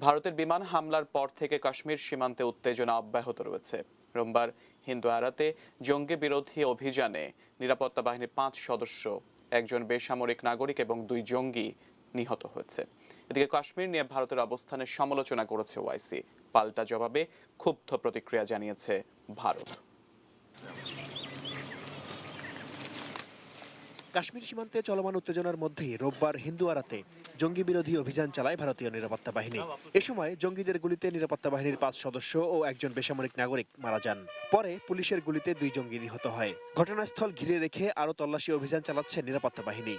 ভারতের বিমান হামলার পর থেকে কাশ্মীর সীমান্তে উত্তেজনা অব্যাহত রয়েছে। রোববার হিন্দওয়ারাতে জঙ্গি বিরোধী অভিযানে নিরাপত্তা বাহিনীর 5 সদস্য, একজন বেসামরিক নাগরিক এবং 2 জঙ্গি নিহত হয়েছে। এদিকে কাশ্মীর নিয়ে ভারতের অবস্থানের সমালোচনা করেছে ওআইসি। পাল্টা জবাবে ক্ষুব্ধ প্রতিক্রিয়া জানিয়েছে ভারত। কাশ্মীর সীমান্তে চলমান উত্তেজনার মধ্যেই রোববার হিন্দওয়ারাতে জঙ্গি বিরোধী অভিযান চালায় ভারতীয় নিরাপত্তা বাহিনী। এ সময় জঙ্গিদের গুলিতে নিরাপত্তা বাহিনীর 5 সদস্য ও একজন বেসামরিক নাগরিক মারা যান। পরে পুলিশের গুলিতে 2 জঙ্গি নিহত হয়। ঘটনাস্থল ঘিরে রেখে আরও তল্লাশি অভিযান চালাচ্ছে নিরাপত্তা বাহিনী।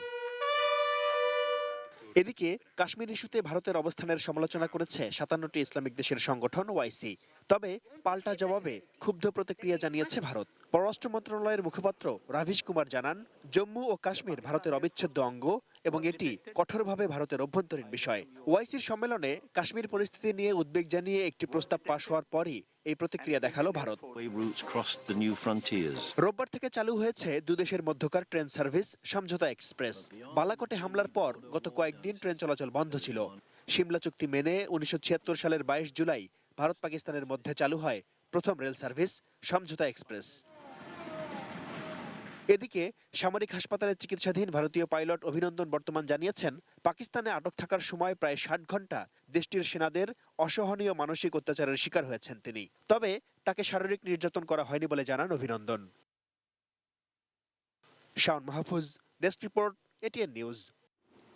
এদিকে কাশ্মীর ইস্যুতে ভারতের অবস্থানের সমালোচনা করেছে 57টি ইসলামিক দেশের সংগঠন ওআইসি। তবে পাল্টা জবাবে ক্ষুব্ধ প্রতিক্রিয়া জানিয়েছে ভারত। পররাষ্ট্র মন্ত্রণালয়ের মুখপাত্র রাভিশ কুমার জানান, জম্মু ও কাশ্মীর ভারতের অবিচ্ছেদ্য অঙ্গ এবং এটি কঠোরভাবে ভারতের অভ্যন্তরীণ বিষয়। ওআইসির সম্মেলনে কাশ্মীর পরিস্থিতি নিয়ে উদ্বেগ জানিয়ে একটি প্রস্তাব পাশ হওয়ার পরই এই প্রতিক্রিয়া দেখালো ভারত। রোববার থেকে চালু হয়েছে দুদেশের মধ্যকার ট্রেন সার্ভিস সমঝোতা এক্সপ্রেস। বালাকোটে হামলার পর গত কয়েকদিন ট্রেন চলাচল বন্ধ ছিল। সিমলা চুক্তি মেনে 1976 সালের 22 জুলাই ভারত পাকিস্তানের মধ্যে চালু হয় প্রথম রেল সার্ভিস সমঝোতা এক্সপ্রেস। এদিকে সামরিক হাসপাতালে চিকিৎসাধীন ভারতীয় পাইলট অভিনন্দন বর্তমান জানিয়েছেন, পাকিস্তানে আটক থাকার সময় প্রায় 60 ঘন্টা দেশটির সেনাদের অসহনীয় মানসিক অত্যাচারের শিকার হয়েছেন তিনি। তবে তাকে শারীরিক নির্যাতন করা হয়নি বলে জানান অভিনন্দন। Shaon Mahfuz, desk report, ATN news.